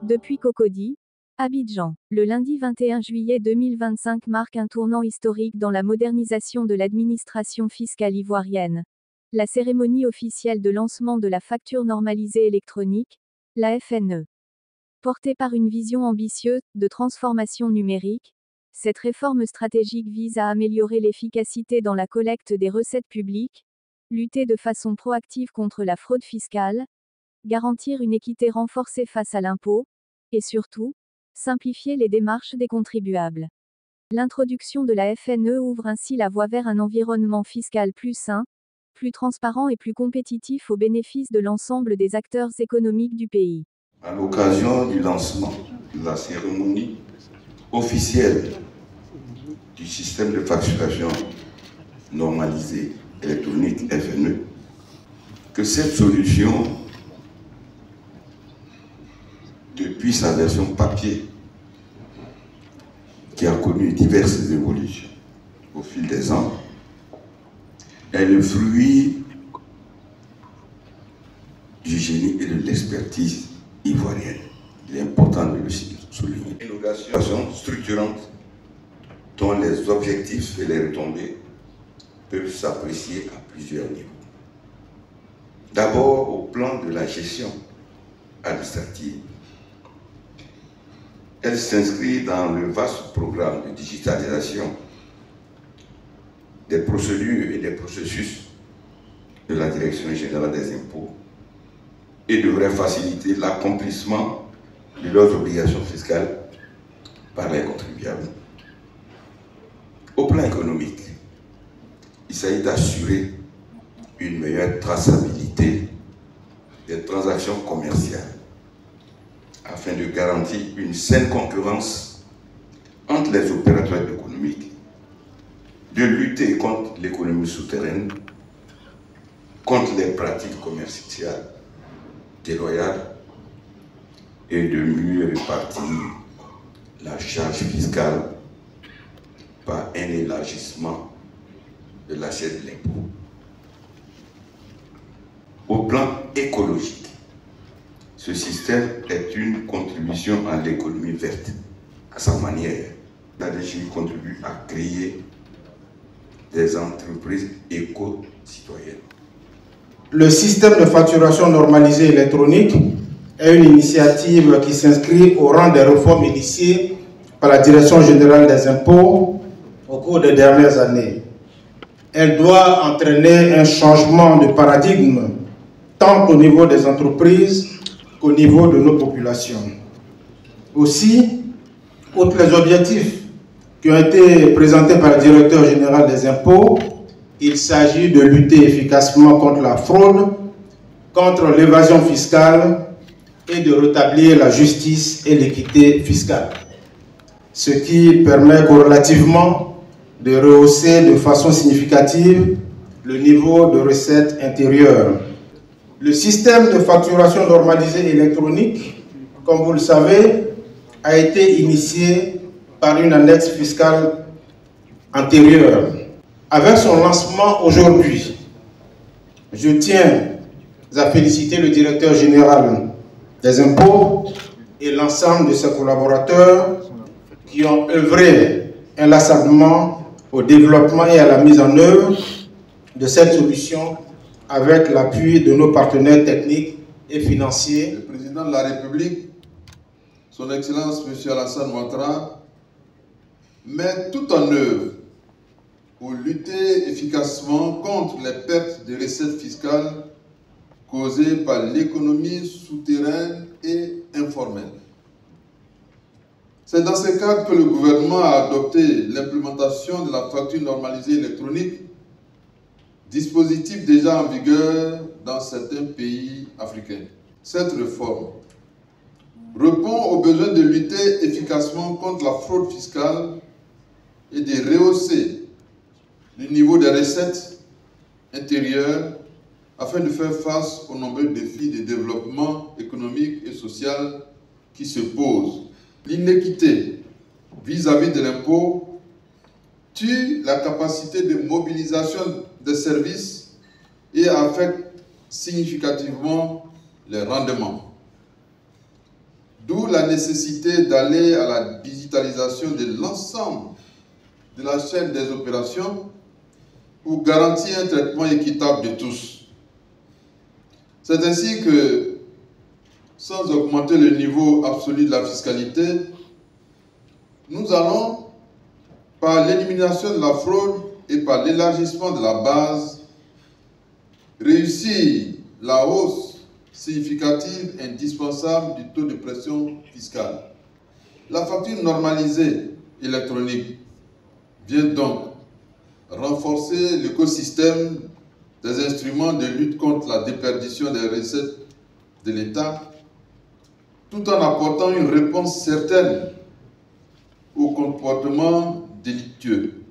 Depuis Cocody, Abidjan, le lundi 21 juillet 2025 marque un tournant historique dans la modernisation de l'administration fiscale ivoirienne. La cérémonie officielle de lancement de la facture normalisée électronique, la FNE. Portée par une vision ambitieuse de transformation numérique, cette réforme stratégique vise à améliorer l'efficacité dans la collecte des recettes publiques, lutter de façon proactive contre la fraude fiscale, garantir une équité renforcée face à l'impôt, et surtout, simplifier les démarches des contribuables. L'introduction de la FNE ouvre ainsi la voie vers un environnement fiscal plus sain, plus transparent et plus compétitif au bénéfice de l'ensemble des acteurs économiques du pays. À l'occasion du lancement de la cérémonie officielle du système de facturation normalisé électronique FNE, que cette solution, depuis sa version papier, qui a connu diverses évolutions au fil des ans, est le fruit du génie et de l'expertise ivoirienne. Il est important de le souligner. Une innovation structurante dont les objectifs et les retombées peuvent s'apprécier à plusieurs niveaux. D'abord, au plan de la gestion administrative. Elle s'inscrit dans le vaste programme de digitalisation des procédures et des processus de la Direction générale des impôts et devrait faciliter l'accomplissement de leurs obligations fiscales par les contribuables. Au plan économique, il s'agit d'assurer une meilleure traçabilité des transactions commerciales afin de garantir une saine concurrence entre les opérateurs économiques, de lutter contre l'économie souterraine, contre les pratiques commerciales déloyales et de mieux répartir la charge fiscale par un élargissement de l'assiette de l'impôt. Au plan écologique, ce système est une contribution à l'économie verte. À sa manière, la DGI contribue à créer des entreprises éco-citoyennes. Le système de facturation normalisée électronique est une initiative qui s'inscrit au rang des réformes initiées par la Direction générale des impôts au cours des dernières années. Elle doit entraîner un changement de paradigme tant au niveau des entreprises qu'au niveau de nos populations. Aussi, outre les objectifs qui ont été présentés par le directeur général des impôts, il s'agit de lutter efficacement contre la fraude, contre l'évasion fiscale et de rétablir la justice et l'équité fiscale. Ce qui permet corrélativement de rehausser de façon significative le niveau de recettes intérieures. Le système de facturation normalisée électronique, comme vous le savez, a été initié par une annexe fiscale antérieure. Avec son lancement aujourd'hui, je tiens à féliciter le directeur général des impôts et l'ensemble de ses collaborateurs qui ont œuvré inlassablement au développement et à la mise en œuvre de cette solution avec l'appui de nos partenaires techniques et financiers. Le président de la République, son Excellence M. Alassane Ouattara, met tout en œuvre pour lutter efficacement contre les pertes de recettes fiscales causées par l'économie souterraine et informelle. C'est dans ce cadre que le gouvernement a adopté l'implémentation de la facture normalisée électronique, dispositif déjà en vigueur dans certains pays africains. Cette réforme répond au besoin de lutter efficacement contre la fraude fiscale et de rehausser le niveau des recettes intérieures afin de faire face aux nombreux défis de développement économique et social qui se posent. L'inéquité vis-à-vis de l'impôt tue la capacité de mobilisation des services et affecte significativement les rendements. D'où la nécessité d'aller à la digitalisation de l'ensemble de la chaîne des opérations pour garantir un traitement équitable de tous. C'est ainsi que, sans augmenter le niveau absolu de la fiscalité, nous allons, par l'élimination de la fraude et par l'élargissement de la base, réussir la hausse significative indispensable du taux de pression fiscale. La facture normalisée électronique vient donc renforcer l'écosystème des instruments de lutte contre la déperdition des recettes de l'État, tout en apportant une réponse certaine au comportement délictueux.